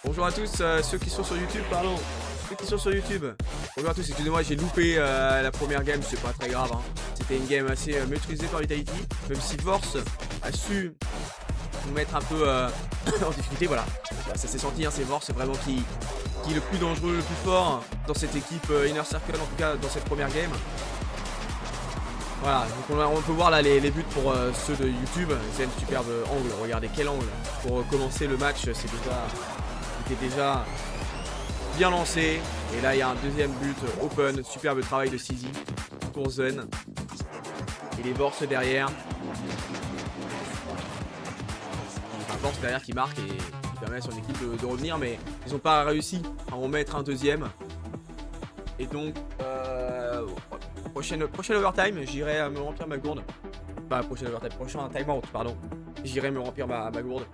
Bonjour à tous, ceux qui sont sur YouTube, pardon. Ceux qui sont sur YouTube. Bonjour à tous, excusez-moi, j'ai loupé la première game, c'est pas très grave. Hein. C'était une game assez maîtrisée par Vitality. Même si Vorce a su nous mettre un peu en difficulté, voilà. Ça s'est senti, hein, c'est Vorce vraiment qui est le plus dangereux, le plus fort dans cette équipe Inner Circle, en tout cas dans cette première game. Voilà, donc on peut voir là les buts pour ceux de YouTube. C'est un superbe angle, regardez quel angle. Pour commencer le match, c'était déjà bien lancé. Et là il y a un deuxième but open, superbe travail de Sizi pour Zen. Et les Vorce derrière. Enfin, Vorce derrière qui marque et qui permet à son équipe de revenir, mais ils n'ont pas réussi à en mettre un deuxième. Et donc prochaine overtime, j'irai me remplir ma gourde. Pas prochaine overtime, prochain timeout, pardon. J'irai me remplir ma gourde.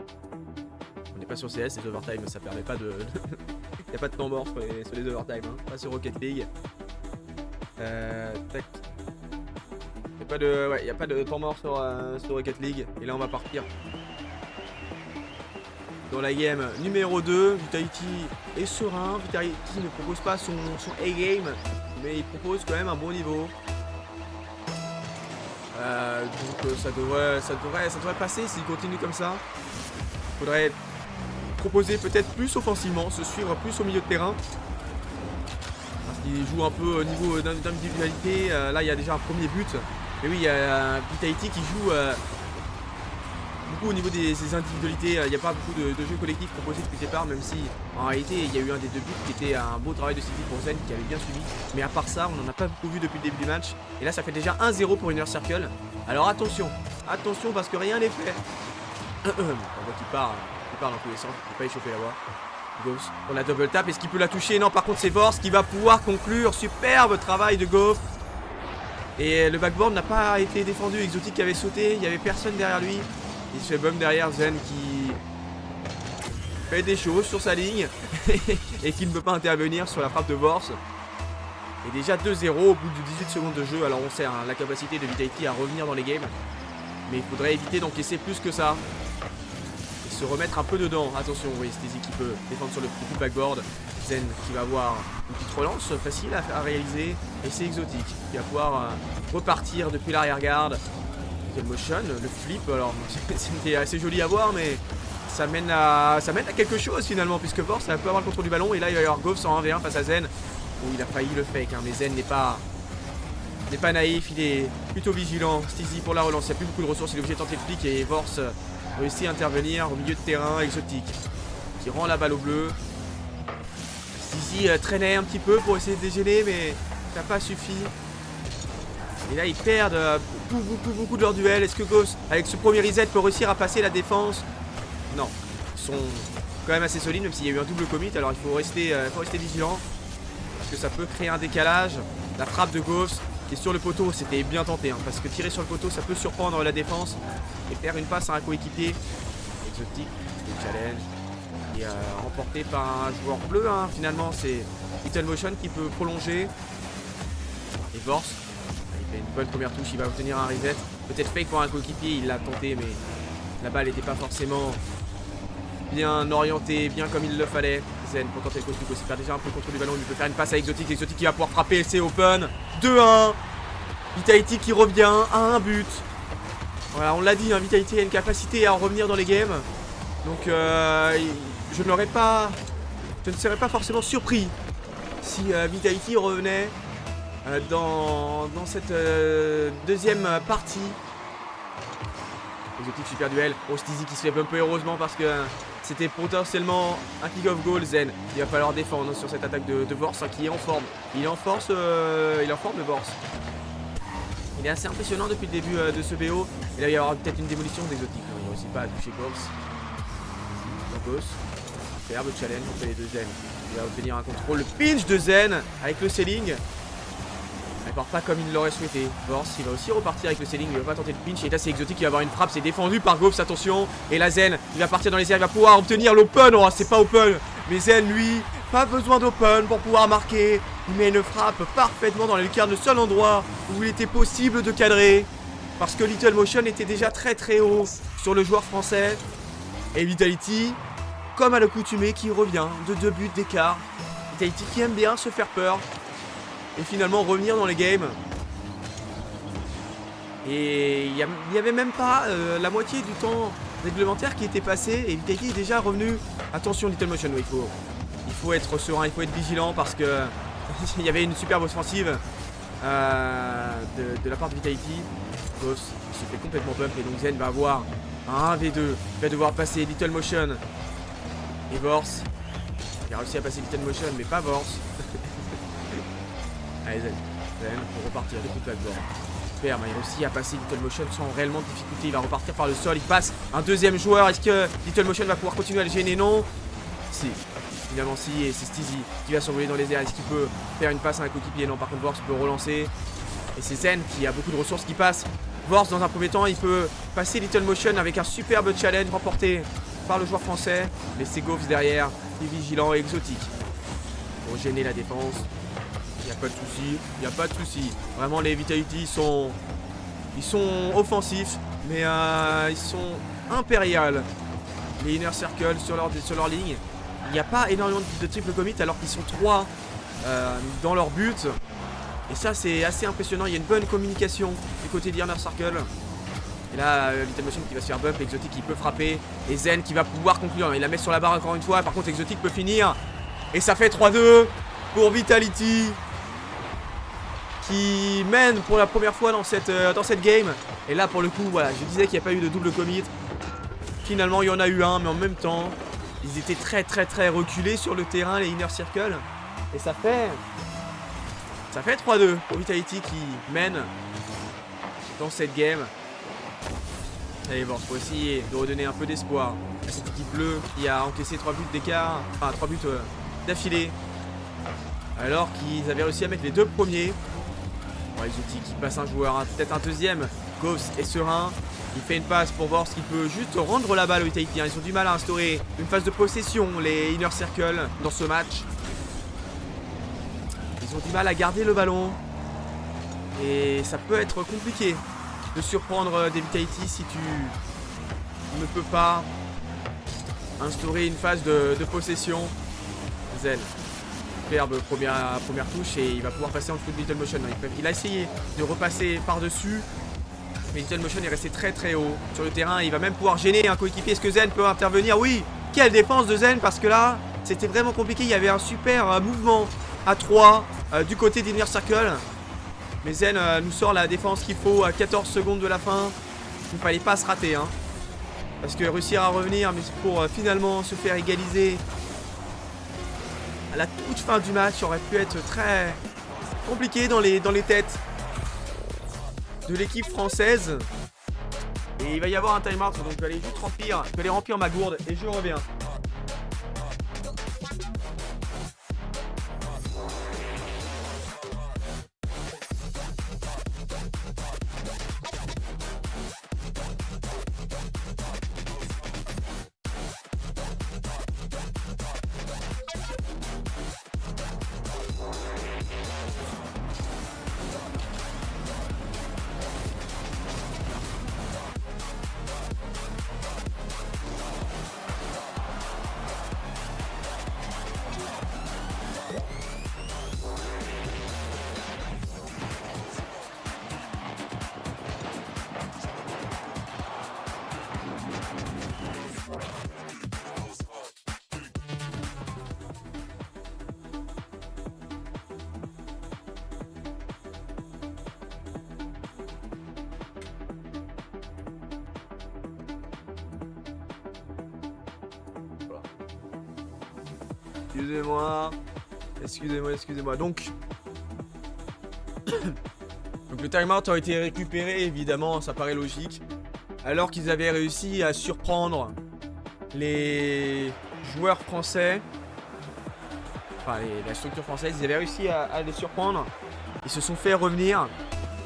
On n'est pas sur CS, les overtime, ça permet pas de... Il n'y a pas de temps mort sur les overtime, hein. Pas sur Rocket League. Tac. Il n'y a pas de temps mort sur Rocket League. Et là on va partir dans la game numéro 2. Vitality est serein. Vitality ne propose pas son A-game, mais il propose quand même un bon niveau. Donc ça devrait passer s'il continue comme ça. Il faudrait proposer peut-être plus offensivement, se suivre plus au milieu de terrain. Parce qu'il joue un peu au niveau d'individualité. Là il y a déjà un premier but. Mais oui, il y a Vitality qui joue beaucoup au niveau des individualités. Il n'y a pas beaucoup de jeux collectifs proposés depuis le départ, même si en réalité il y a eu un des deux buts qui était un beau travail de City pour Zen qui avait bien suivi. Mais à part ça, on n'en a pas beaucoup vu depuis le début du match. Et là ça fait déjà 1-0 pour Inner Circle. Alors attention parce que rien n'est fait. La voix qui part dans tous les sens, il ne faut pas échauffer la voix. Ghost pour la double tap, est-ce qu'il peut la toucher? Non, par contre c'est Vorce qui va pouvoir conclure. Superbe travail de Ghost. Et le backboard n'a pas été défendu. Exotic avait sauté, il n'y avait personne derrière lui. Il se fait bum derrière Zen qui fait des choses sur sa ligne et qui ne peut pas intervenir sur la frappe de Vorce. Et déjà 2-0 au bout de 18 secondes de jeu. Alors on sait hein, la capacité de Vitality à revenir dans les games. Mais il faudrait éviter d'encaisser plus que ça. Et se remettre un peu dedans. Attention, oui, Steezy qui peut défendre sur le petit backboard. Zen qui va avoir une petite relance facile à réaliser. Et c'est Exotic qui va pouvoir repartir depuis l'arrière-garde. Le motion, le flip, alors c'était assez joli à voir, mais ça mène à quelque chose finalement, puisque Vorce peut avoir le contrôle du ballon. Et là il va y avoir Goff en 1v1 face à Zen, où il a failli le fake, hein, mais Zen n'est pas naïf, il est plutôt vigilant. Steezy pour la relance, il n'y a plus beaucoup de ressources, il est obligé de tenter le flic et Vorce réussit à intervenir au milieu de terrain. Exotic qui rend la balle au bleu. Steezy traînait un petit peu pour essayer de dégêler, mais ça n'a pas suffi. Et là ils perdent beaucoup de leur duel. Est-ce que Ghost avec ce premier reset peut réussir à passer la défense? Non, ils sont quand même assez solides, même s'il y a eu un double commit. Alors il faut rester vigilant, parce que ça peut créer un décalage. La frappe de Ghost qui est sur le poteau, c'était bien tenté hein, parce que tirer sur le poteau ça peut surprendre la défense. Et faire une passe à un coéquipier. Exotic, le challenge qui est remporté par un joueur bleu hein. Finalement c'est Little Motion qui peut prolonger. Et Vorce, il fait une bonne première touche, il va obtenir un reset. Peut-être fake pour un coéquipier, il l'a tenté, mais la balle n'était pas forcément bien orientée, bien comme il le fallait. Zen pour tenter le costume aussi, perd déjà un peu le contrôle du ballon, il peut faire une passe à Exotic. Exotic qui va pouvoir frapper, c'est open. 2-1. Vitality qui revient à un but. Voilà, on l'a dit, hein, Vitality a une capacité à en revenir dans les games. Donc je ne serais pas forcément surpris si Vitality revenait dans cette deuxième partie. Exotic super duel. Oh, Steezy qui se fait bumper heureusement parce que c'était potentiellement un kick-off goal. Zen, il va falloir défendre sur cette attaque de Vorce hein, qui est en forme. Il est en forme de Vorce. Il est assez impressionnant depuis le début de ce BO. Et là il va y avoir peut-être une démolition d'Exotic. Il ne réussit pas à toucher Ghost. Superbe challenge entre les deux Zen. Il va obtenir un contrôle. Le pinch de Zen avec le ceiling. Il part pas comme il l'aurait souhaité. Vorce il va aussi repartir avec le ceiling, il va pas tenter le pinch. Et là c'est Exotic qui va avoir une frappe, c'est défendu par Goffs, attention. Et la Zen, il va partir dans les airs, il va pouvoir obtenir l'open. Oh c'est pas open, mais Zen lui, pas besoin d'open pour pouvoir marquer. Il met une frappe parfaitement dans la lucarne, le seul endroit où il était possible de cadrer. Parce que Little Motion était déjà très haut sur le joueur français. Et Vitality comme à l'accoutumée, qui revient de 2 buts d'écart. Vitality qui aime bien se faire peur et finalement revenir dans les games. Et il n'y avait même pas la moitié du temps réglementaire qui était passé et Vitality est déjà revenu. Attention Little Motion, il faut être serein, il faut être vigilant parce que il y avait une superbe offensive de la part de Vitality. Ghost se fait complètement bump et donc Zen va avoir un 1v2. Il va devoir passer Little Motion et Vorse. Il a réussi à passer Little Motion mais pas Vorse. Allez Zen pour repartir de toute la bord. Super, mais il réussit à passer Little Motion sans réellement de difficulté. Il va repartir par le sol, il passe un deuxième joueur. Est-ce que Little Motion va pouvoir continuer à le gêner? Non. Si. Finalement si, et c'est Steezy qui va s'envoler dans les airs. Est-ce qu'il peut faire une passe à un coéquipier? Non, par contre Vorse peut relancer. Et c'est Zen qui a beaucoup de ressources qui passent. Vorse dans un premier temps, il peut passer Little Motion avec un superbe challenge remporté par le joueur français. Mais c'est Goffs derrière, qui est vigilant et exotique. Pour gêner la défense. Il n'y a pas de souci, il n'y a pas de souci. Vraiment les Vitality ils sont offensifs, mais ils sont impériales. Les Inner Circle sur leur ligne. Il n'y a pas énormément de triple commit alors qu'ils sont 3 dans leur but. Et ça c'est assez impressionnant, il y a une bonne communication du côté d'Inner Circle. Et là Little Motion qui va se faire bump, Exotic qui peut frapper. Et Zen qui va pouvoir conclure, il la met sur la barre encore une fois. Par contre Exotic peut finir. Et ça fait 3-2 pour Vitality, qui mène pour la première fois dans cette game. Et là pour le coup voilà, je disais qu'il n'y a pas eu de double commit. Finalement il y en a eu un, mais en même temps ils étaient très reculés sur le terrain, les Inner Circle. Et ça fait 3-2 pour Vitality qui mène dans cette game. Allez voir, faut essayer de redonner un peu d'espoir à cette équipe bleue qui a encaissé 3 buts d'écart, enfin 3 buts d'affilée, alors qu'ils avaient réussi à mettre les 2 premiers. Exotic qui passe un joueur, peut-être un deuxième. Goffs est serein. Il fait une passe pour voir ce qu'il peut juste rendre la balle aux Vitality. Ils ont du mal à instaurer une phase de possession, les Inner Circle, dans ce match. Ils ont du mal à garder le ballon. Et ça peut être compliqué de surprendre des Vitality si tu ne peux pas instaurer une phase de possession. Zen. Superbe première touche et il va pouvoir passer en dessous de Little Motion. Il a essayé de repasser par-dessus, mais Little Motion est resté très haut sur le terrain. Il va même pouvoir gêner un coéquipier. Est-ce que Zen peut intervenir? Oui. Quelle défense de Zen, parce que là c'était vraiment compliqué. Il y avait un super mouvement à 3 du côté d'Inner Circle. Mais Zen nous sort la défense qu'il faut à 14 secondes de la fin. Il ne fallait pas se rater parce que réussir à revenir, mais pour finalement se faire égaliser à la toute fin du match aurait pu être très compliqué dans les têtes de l'équipe française. Et il va y avoir un time-out, donc je vais aller juste remplir ma gourde et je reviens. Excusez-moi. Donc le timeout a été récupéré, évidemment, ça paraît logique. Alors qu'ils avaient réussi à surprendre les joueurs français, enfin la structure française, ils avaient réussi à les surprendre. Ils se sont fait revenir.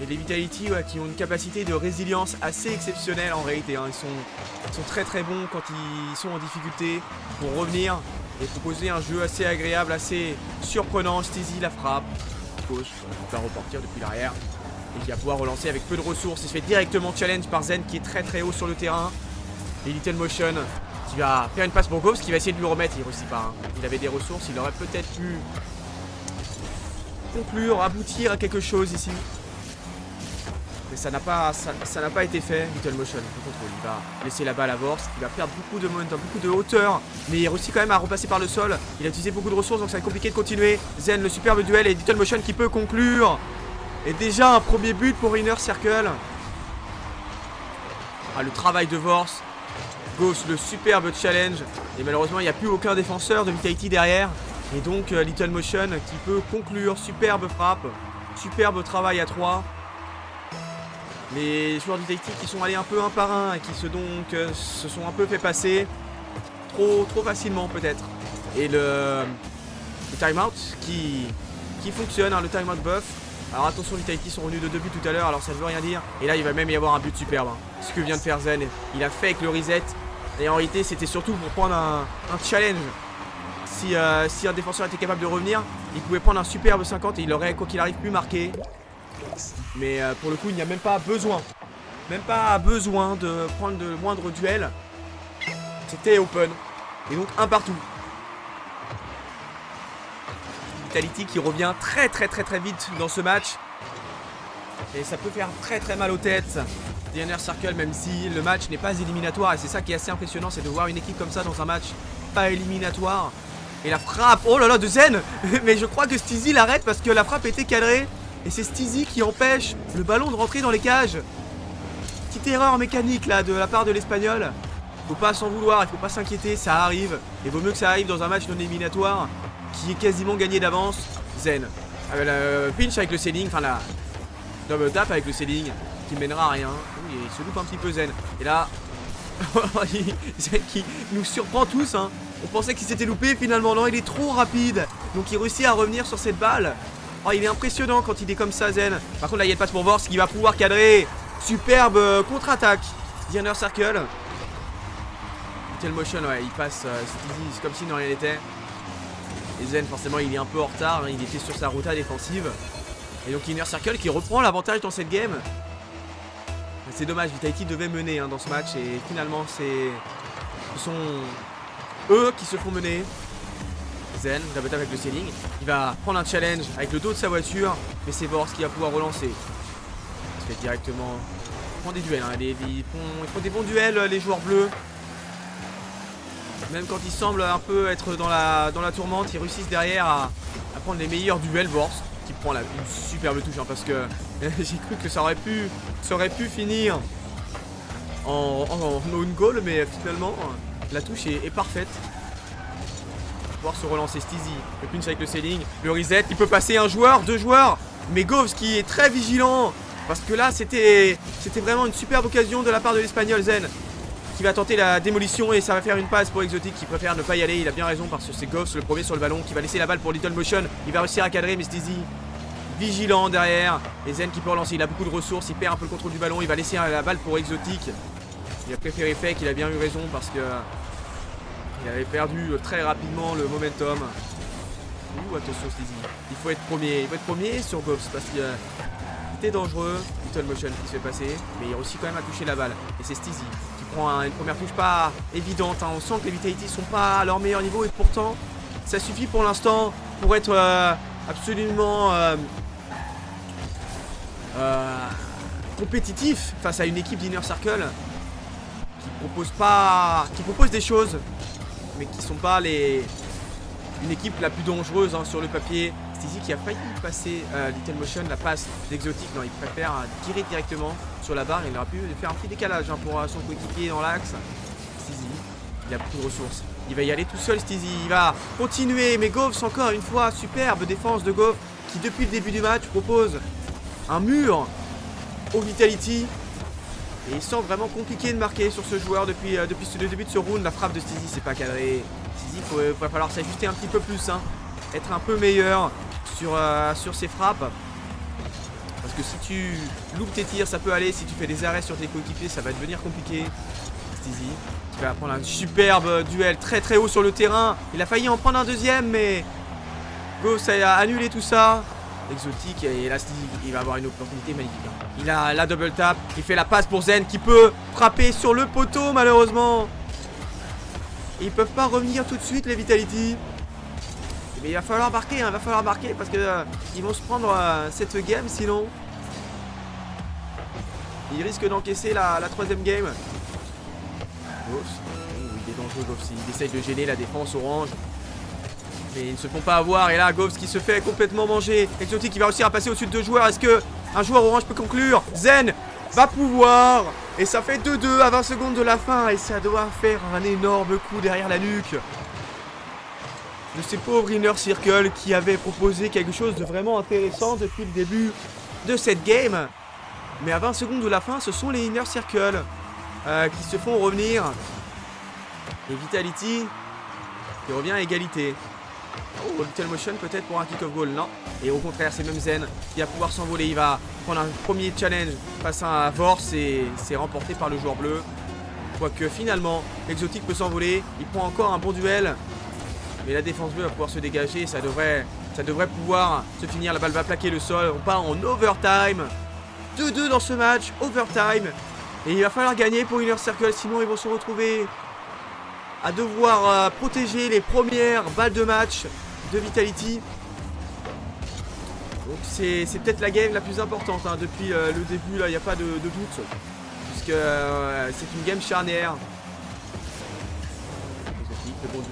Et les Vitality qui ont une capacité de résilience assez exceptionnelle en réalité. Ils sont très bons quand ils sont en difficulté pour revenir et proposer un jeu assez agréable, assez surprenant. Steezy la frappe. Gauche, il va repartir depuis l'arrière. Et qui va pouvoir relancer avec peu de ressources. Il se fait directement challenge par Zen qui est très haut sur le terrain. Et Little Motion qui va faire une passe pour Ghost, qui va essayer de lui remettre. Il réussit pas. Hein. Il avait des ressources, il aurait peut-être pu conclure, aboutir à quelque chose ici. Mais ça n'a pas été fait. Little Motion, le contrôle. Il va laisser la balle à Vorst. Il va perdre beaucoup de momentum, beaucoup de hauteur. Mais il réussit quand même à repasser par le sol. Il a utilisé beaucoup de ressources, donc ça va être compliqué de continuer. Zen, le superbe duel, et Little Motion qui peut conclure. Et déjà un premier but pour Inner Circle. Ah, le travail de Vorst. Ghost, le superbe challenge. Et malheureusement, il n'y a plus aucun défenseur de Vitality derrière. Et donc Little Motion qui peut conclure. Superbe frappe. Superbe travail à 3. Les joueurs de Vitality qui sont allés un peu un par un et qui se sont un peu fait passer trop facilement peut-être. Et le timeout qui fonctionne, hein, le timeout buff. Alors attention, Vitality sont revenus de 2 buts tout à l'heure, alors ça ne veut rien dire. Et là il va même y avoir un but superbe, hein. Ce que vient de faire Zen. Il a fait avec le reset. Et en réalité c'était surtout pour prendre un challenge. Si un défenseur était capable de revenir, il pouvait prendre un superbe 50 et il aurait quoi qu'il arrive pu marquer. Mais pour le coup il n'y a même pas besoin. Même pas besoin de prendre de moindre duel. C'était open. Et donc un partout. Vitality qui revient très vite dans ce match. Et ça peut faire très mal aux têtes. The Inner Circle, même si le match n'est pas éliminatoire. Et c'est ça qui est assez impressionnant, c'est de voir une équipe comme ça dans un match pas éliminatoire. Et la frappe, oh là là, de Zen. Mais je crois que Steezy l'arrête parce que la frappe était cadrée. Et c'est Steezy qui empêche le ballon de rentrer dans les cages. Petite erreur mécanique là de la part de l'Espagnol. Faut pas s'en vouloir, il faut pas s'inquiéter, ça arrive. Et vaut mieux que ça arrive dans un match non éliminatoire qui est quasiment gagné d'avance. Zen. Pinch avec le ceiling, enfin la double tap avec le ceiling qui mènera à rien. Oui, il se loupe un petit peu Zen. Et là, Zen qui nous surprend tous, hein. On pensait qu'il s'était loupé, finalement non, il est trop rapide. Donc il réussit à revenir sur cette balle. Oh, il est impressionnant quand il est comme ça, Zen. Par contre là il y a le passe pour Vorst qui va pouvoir cadrer. Superbe contre-attaque. The Inner Circle. Little Motion, ouais, il passe c'est comme si de rien n'était. Et Zen forcément il est un peu en retard, hein, il était sur sa rota défensive. Et donc Inner Circle qui reprend l'avantage dans cette game. C'est dommage, Vitality devait mener, hein, dans ce match. Et finalement ce sont eux qui se font mener. Zen, double tap avec le ceiling. Il va prendre un challenge avec le dos de sa voiture. Mais c'est Vorst qui va pouvoir relancer. Il se fait directement. Ils font des duels, hein. Ils font des bons duels, les joueurs bleus. Même quand ils semblent un peu être dans la tourmente, ils réussissent derrière à prendre les meilleurs duels. Vorst qui prend une superbe touche, hein, parce que j'ai cru que ça aurait pu finir en own goal, mais finalement la touche est parfaite. Pouvoir se relancer Steezy, le pinch avec le ceiling, le reset, il peut passer un joueur, 2 joueurs, mais Govs qui est très vigilant parce que là c'était vraiment une superbe occasion de la part de l'Espagnol. Zen qui va tenter la démolition et ça va faire une passe pour Exotic qui préfère ne pas y aller. Il a bien raison parce que c'est Govs le premier sur le ballon qui va laisser la balle pour Little Motion. Il va réussir à cadrer, mais Steezy vigilant derrière. Et Zen qui peut relancer, il a beaucoup de ressources, il perd un peu le contrôle du ballon. Il va laisser la balle pour Exotic. Il a préféré fake, il a bien eu raison parce que il avait perdu très rapidement le momentum. Ouh, attention Steezy, il faut être premier sur Govs parce qu'il était dangereux. Little Motion qui se fait passer, mais il réussit quand même à toucher la balle. Et c'est Steezy qui prend une première touche pas évidente, hein. On sent que les Vitality sont pas à leur meilleur niveau et pourtant ça suffit pour l'instant pour être absolument compétitif face à une équipe d'Inner Circle qui propose des choses mais qui sont pas une équipe la plus dangereuse, hein, sur le papier. Steezy qui a failli passer Little Motion, la passe d'Exotic, non, il préfère tirer directement sur la barre. Il aurait pu faire un petit décalage, hein, pour son coéquipier dans l'axe. Steezy, il a beaucoup de ressources, il va y aller tout seul. Steezy, il va continuer, mais Govs encore une fois, superbe défense de Govs qui depuis le début du match propose un mur au Vitality. Et il semble vraiment compliqué de marquer sur ce joueur depuis le début de ce round. La frappe de Steezy, c'est pas cadré. Steezy, il va falloir s'ajuster un petit peu plus, hein, être un peu meilleur sur ses frappes. Parce que si tu loupes tes tirs, ça peut aller. Si tu fais des arrêts sur tes coéquipiers, ça va devenir compliqué. Steezy qui va prendre un superbe duel très haut sur le terrain. Il a failli en prendre un deuxième, mais Ghost a annulé tout ça. Exotic, et là Steezy, il va avoir une opportunité magnifique, hein. Il a la double tap, il fait la passe pour Zen qui peut frapper sur le poteau malheureusement. Et ils peuvent pas revenir tout de suite les Vitality. Mais il va falloir marquer, hein, il va falloir marquer parce que ils vont se prendre cette game sinon. Ils risquent d'encaisser la troisième game. Goffs, il est dangereux Goffs, il essaye de gêner la défense orange. Mais ils ne se font pas avoir et là Goffs qui se fait complètement manger. Exotic qui va réussir à passer au-dessus de 2 joueurs. Est-ce que un joueur orange peut conclure? Zen va pouvoir. Et ça fait 2-2 à 20 secondes de la fin. Et ça doit faire un énorme coup derrière la nuque de ces pauvres Inner Circle qui avaient proposé quelque chose de vraiment intéressant depuis le début de cette game. Mais à 20 secondes de la fin, ce sont les Inner Circle qui se font revenir. Et Vitality qui revient à égalité. Oh, Little Motion peut-être pour un kick-off goal, non. Et au contraire, c'est même Zen qui va pouvoir s'envoler. Il va prendre un premier challenge face à Vorce et c'est remporté par le joueur bleu. Quoique finalement, Exotic peut s'envoler. Il prend encore un bon duel. Mais la défense bleue va pouvoir se dégager. Ça devrait pouvoir se finir. La balle va plaquer le sol. On part en overtime. 2-2 dans ce match. Overtime. Et il va falloir gagner pour Inner Circle. Sinon, ils vont se retrouver à devoir protéger les premières balles de match de Vitality. Donc c'est peut-être la game la plus importante hein, depuis le début. Là, il n'y a pas de doute. Puisque c'est une game charnière.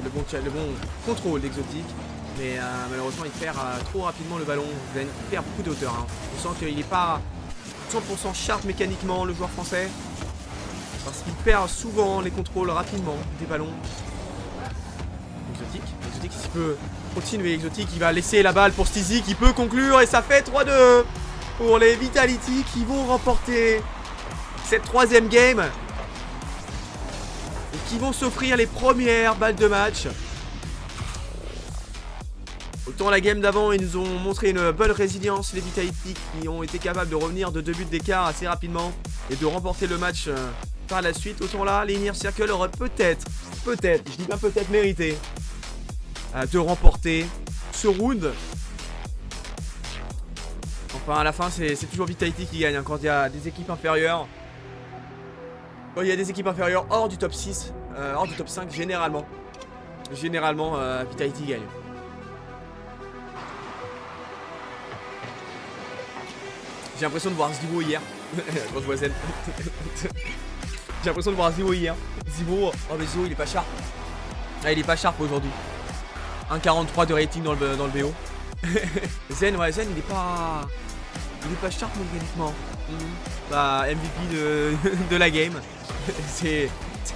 Le bon contrôle d'Exotic. Mais malheureusement il perd trop rapidement le ballon. Il perd beaucoup de hauteur hein. On sent qu'il n'est pas 100% sharp mécaniquement le joueur français. Parce qu'il perd souvent les contrôles rapidement des ballons. Exotic s'il peut continuer. Exotic il va laisser la balle pour Stizy qui peut conclure. Et ça fait 3-2 pour les Vitality qui vont remporter cette troisième game. Et qui vont s'offrir les premières balles de match. Autant la game d'avant, ils nous ont montré une bonne résilience, les Vitality, qui ont été capables de revenir de 2 buts d'écart assez rapidement et de remporter le match par la suite. Autant là, les Inner Circle auraient peut-être, je dis bien peut-être mérité de remporter ce round. Enfin, à la fin, c'est toujours Vitality qui gagne hein, quand il y a des équipes inférieures. Quand il y a des équipes inférieures hors du top 6, hors du top 5, généralement, Vitality gagne. J'ai l'impression de voir Zibo hier. Quand je vois Zen. J'ai l'impression de voir Zibo hier. Zibo, oh mais Zibo il est pas sharp. Ah il est pas sharp aujourd'hui. 1,43 de rating dans le BO. Zen, ouais Zen il est pas sharp mécaniquement. Bah MVP de la game. C'est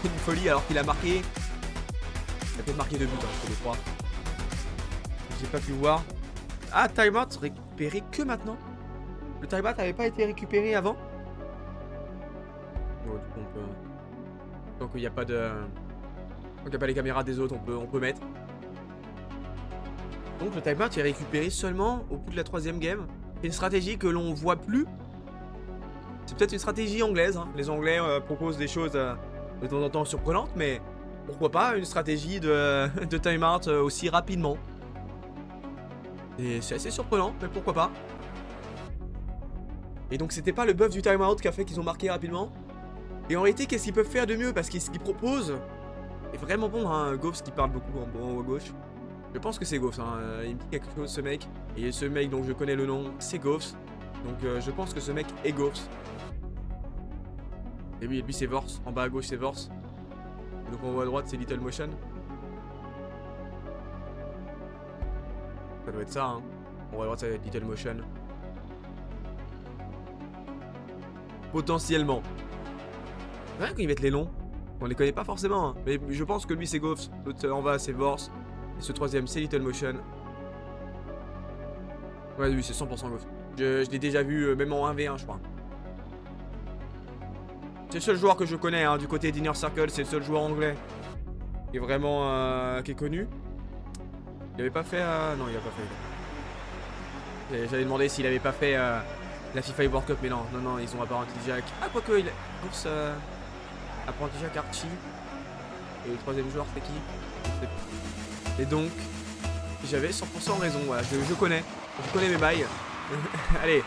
une folie alors qu'il a marqué. Il a peut-être marqué 2 buts hein, je crois. J'ai pas pu voir. Ah timeout récupéré que maintenant. Le timeout n'avait pas été récupéré avant. Oh, du coup, on peut... Donc il n'y a pas de... Donc il n'y a pas les caméras des autres, on peut mettre. Donc le timeout est récupéré seulement au bout de la troisième game. C'est une stratégie que l'on voit plus. C'est peut-être une stratégie anglaise. Hein. Les Anglais proposent des choses de temps en temps surprenantes, mais pourquoi pas une stratégie de timeout aussi rapidement. Et c'est assez surprenant, mais pourquoi pas. Et donc c'était pas le buff du timeout qui a fait qu'ils ont marqué rapidement. Et en réalité qu'est-ce qu'ils peuvent faire de mieux? Parce que ce qu'ils proposent est vraiment bon hein. Goffs qui parle beaucoup en haut à gauche. Je pense que c'est Goffs hein. Il me dit quelque chose ce mec. Et ce mec dont je connais le nom c'est Goffs. Donc je pense que ce mec est Goffs. Et lui c'est Vorce. En bas à gauche c'est Vorce. Donc en haut à droite c'est Little Motion. Ça doit être ça hein. En haut à droite ça va être Little Motion. Potentiellement. C'est vrai qu'ils mettent les noms. On les connaît pas forcément. Hein. Mais je pense que lui c'est Goffs. L'autre en bas c'est Vorce. Et ce troisième c'est Little Motion. Ouais, lui c'est 100% Goffs. Je l'ai déjà vu même en 1v1 je crois. C'est le seul joueur que je connais hein, du côté d'Inner Circle. C'est le seul joueur anglais qui est vraiment qui est connu. Il avait pas fait... Non il a pas fait. J'avais demandé s'il avait pas fait... la FIFA World Cup, mais non, ils ont apprenti Jack. Ah, quoique, il course apprenti Jack Archie. Et le troisième joueur, c'est qui? Et donc, j'avais 100% raison, voilà, je connais mes bails. Allez,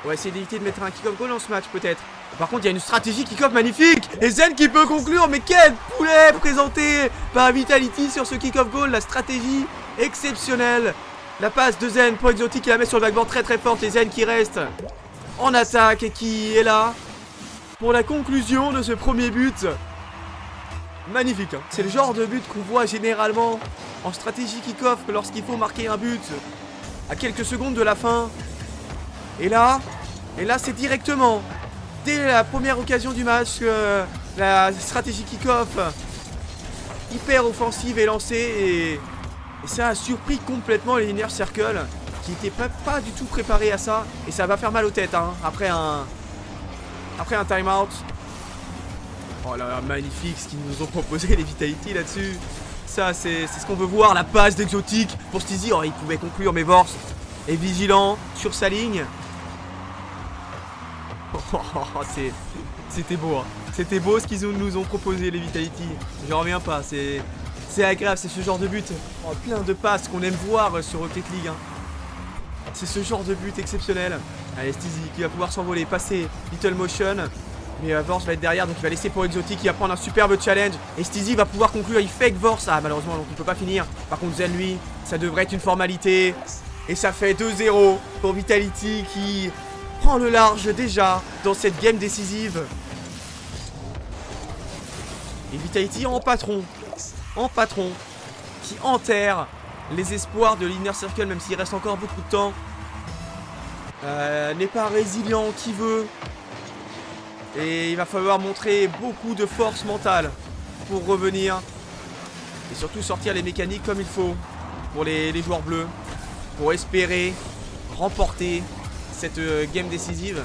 on va essayer d'éviter de mettre un kick-off goal dans ce match, peut-être. Par contre, il y a une stratégie kick-off magnifique. Et Zen qui peut conclure. Mais quel poulet présenté par Vitality sur ce kick-off goal. La stratégie exceptionnelle. La passe de Zen pour Exotic qui la met sur le backboard très très forte. Et Zen qui reste en attaque et qui est là pour la conclusion de ce premier but. Magnifique, hein. C'est le genre de but qu'on voit généralement en stratégie kick-off lorsqu'il faut marquer un but à quelques secondes de la fin. Et là c'est directement, dès la première occasion du match, la stratégie kick-off hyper offensive est lancée. Et ça a surpris complètement les Inner Circle qui n'étaient pas du tout préparés à ça. Et ça va faire mal aux têtes, hein, après un time-out. Oh là là, magnifique ce qu'ils nous ont proposé les Vitality là-dessus. Ça, c'est ce qu'on veut voir, la passe d'Exotic pour Steezy. Oh, il pouvait conclure, mais Vors est vigilant sur sa ligne. Oh, c'était beau, hein. C'était beau ce qu'ils nous ont proposé les Vitality. J'en reviens pas, c'est agréable, c'est ce genre de but. Oh, plein de passes qu'on aime voir sur Rocket League, hein. C'est ce genre de but exceptionnel. Allez, Steezy qui va pouvoir s'envoler, passer Little Motion. Mais Vors va être derrière, donc il va laisser pour Exotic qui va prendre un superbe challenge. Et Steezy va pouvoir conclure, il fake Vors. Ah, malheureusement, donc il peut pas finir. Par contre, Zen, lui, ça devrait être une formalité. Et ça fait 2-0 pour Vitality qui prend le large déjà dans cette game décisive. Et Vitality en patron, qui enterre les espoirs de l'Inner Circle, même s'il reste encore beaucoup de temps. N'est pas résilient qui veut. Et il va falloir montrer beaucoup de force mentale pour revenir. Et surtout sortir les mécaniques comme il faut pour les joueurs bleus. Pour espérer remporter cette game décisive.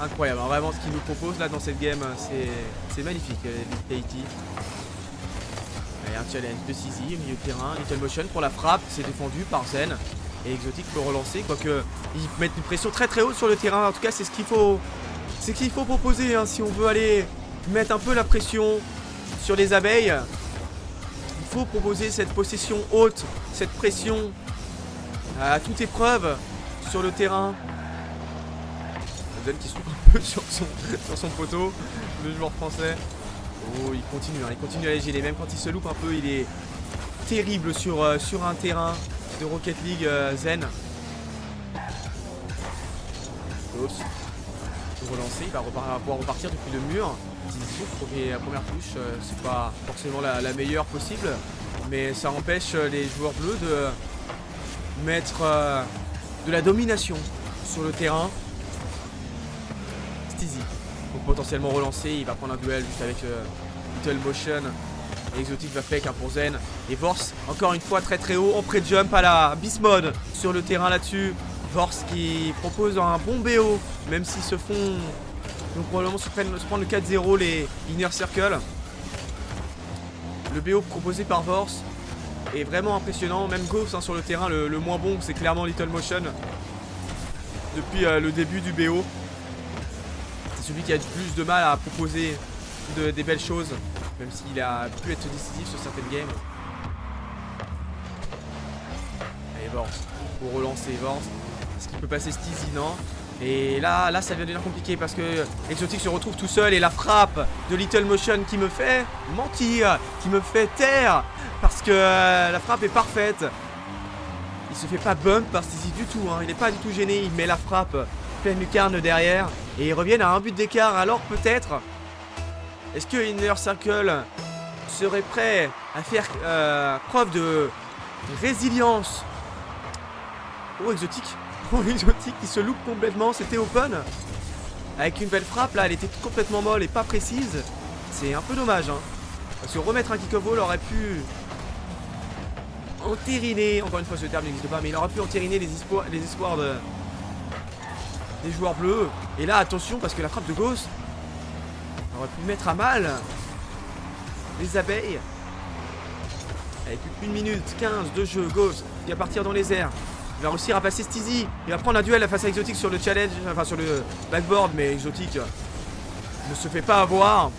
Incroyable, hein, vraiment ce qu'il nous propose là dans cette game, c'est magnifique, Vitality. Allez, un challenge de Steezy, milieu de terrain, Little Motion pour la frappe, c'est défendu par Zen. Et Exotic peut relancer, quoique ils mettent une pression très très haute sur le terrain. En tout cas, c'est ce qu'il faut proposer, hein, si on veut aller mettre un peu la pression sur les abeilles. Il faut proposer cette possession haute, cette pression à toute épreuve sur le terrain. Zen qui souffle un peu sur son poteau, le joueur français. Oh, il continue, hein, il continue à les gêner. Même quand il se loupe un peu, il est terrible sur un terrain de Rocket League. Zen. Relancer, il va pouvoir repartir depuis le mur. La première touche, c'est pas forcément la meilleure possible, mais ça empêche les joueurs bleus de mettre de la domination sur le terrain. Steezy, donc potentiellement relancer, il va prendre un duel juste avec Little Motion. Exotic va fake, hein, pour Zen. Et Vors, encore une fois très très haut en pré-jump à la Beast Mode sur le terrain là-dessus. Vors qui propose un bon BO, même s'ils se font donc probablement se prendre le 4-0 les Inner Circle. Le BO proposé par Vors est vraiment impressionnant. Même Ghost, hein, sur le terrain, le moins bon, c'est clairement Little Motion depuis le début du BO. C'est celui qui a le plus de mal à proposer des belles choses, même s'il a pu être décisif sur certaines games. Allez, Vors, pour relancer Vors. Est-ce qu'il peut passer Steezy? Non. Et là ça devient compliqué parce que Exotic se retrouve tout seul. Et la frappe de Little Motion qui me fait mentir, qui me fait taire, parce que la frappe est parfaite. Il se fait pas bump par Steezy du tout, hein. Il n'est pas du tout gêné. Il met la frappe pleine lucarne derrière. Et ils reviennent à un but d'écart. Alors peut-être, est-ce que Inner Circle serait prêt à faire preuve de résilience? Oh, Exotic. Oh, Exotic qui se loupe complètement. C'était open. Avec une belle frappe. Là, elle était complètement molle et pas précise. C'est un peu dommage, hein. Parce que remettre un kick-off ball aurait pu entériner. Encore une fois, ce terme n'existe pas. Mais il aurait pu entériner les espoirs des joueurs bleus. Et là, attention, parce que la frappe de Ghost aurait pu mettre à mal les abeilles. Avec 1 minute 15 de jeu, Ghost qui va partir dans les airs. Il va réussir à passer Steezy. Il va prendre un duel face à Exotic sur le challenge, enfin sur le backboard, mais Exotic ne se fait pas avoir.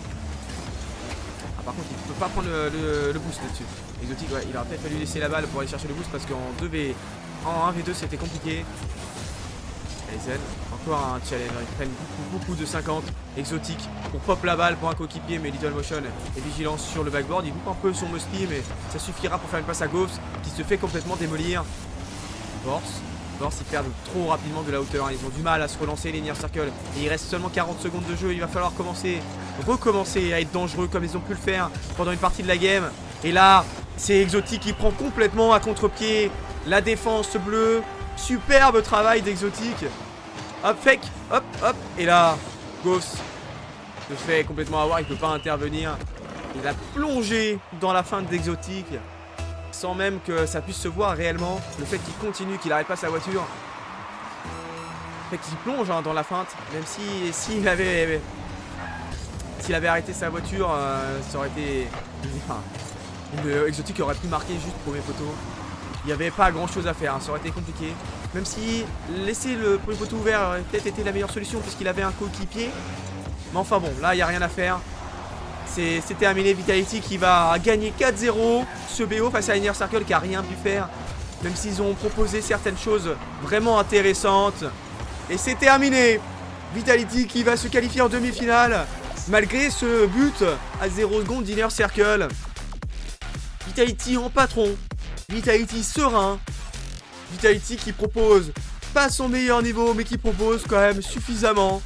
Ah, par contre, il ne peut pas prendre le boost là-dessus. Exotic, ouais, il aurait peut-être fallu laisser la balle pour aller chercher le boost parce qu'en 1v2 c'était compliqué. Aizen, encore un challenge, ils prennent beaucoup de 50. Exotique pour pop la balle pour un coéquipier, mais Little Motion est vigilant sur le backboard. Il loupe un peu son musty, mais ça suffira pour faire une passe à Gauss qui se fait complètement démolir. Force, ils perdent trop rapidement de la hauteur, ils ont du mal à se relancer les Inner Circle. Et il reste seulement 40 secondes de jeu, il va falloir recommencer à être dangereux comme ils ont pu le faire pendant une partie de la game. Et là, c'est Exotique qui prend complètement à contre-pied la défense bleue. Superbe travail d'Exotique. Hop, fake, hop, et là, Gauss se fait complètement avoir, il peut pas intervenir. Il a plongé dans la feinte d'Exotique. Sans même que ça puisse se voir réellement. Le fait qu'il continue, qu'il arrête pas sa voiture. Le fait qu'il plonge dans la feinte. Même s'il avait arrêté sa voiture, ça aurait été... Exotique aurait pu marquer juste premier poteau. Il n'y avait pas grand chose à faire, hein, ça aurait été compliqué. Même si laisser le premier poteau ouvert aurait peut-être été la meilleure solution puisqu'il avait un coéquipier. Mais enfin bon, là il n'y a rien à faire. C'est terminé, Vitality qui va gagner 4-0 ce BO face à Inner Circle qui a rien pu faire. Même s'ils ont proposé certaines choses vraiment intéressantes. Et c'est terminé. Vitality qui va se qualifier en demi-finale malgré ce but à 0 secondes d'Inner Circle. Vitality en patron. Vitality serein. Vitality qui propose pas son meilleur niveau mais qui propose quand même suffisamment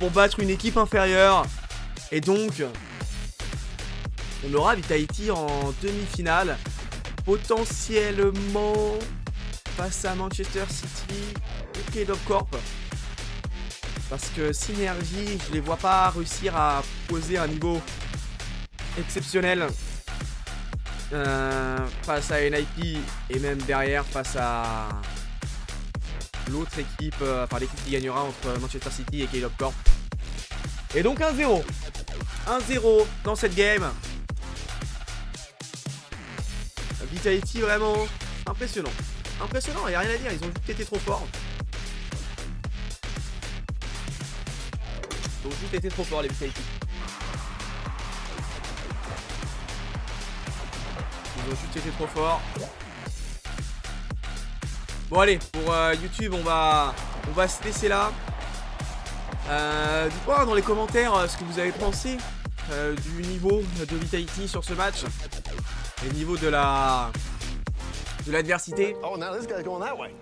pour battre une équipe inférieure. Et donc... on aura Vitality en demi-finale, potentiellement face à Manchester City ou K-Dog Corp. Parce que Synergy, je les vois pas réussir à poser un niveau exceptionnel face à NIP et même derrière face à l'autre équipe, enfin l'équipe qui gagnera entre Manchester City et K-Dog Corp. Et donc 1-0. 1-0 dans cette game. Vitality vraiment impressionnant. Impressionnant, il n'y a rien à dire, ils ont juste été trop forts. Ils ont juste été trop forts les Vitality. Ils ont juste été trop forts. Bon allez, pour YouTube on va se laisser là. Dites-moi dans les commentaires ce que vous avez pensé du niveau de Vitality sur ce match. Et niveau de l'adversité. Oh, now this guy's going that way.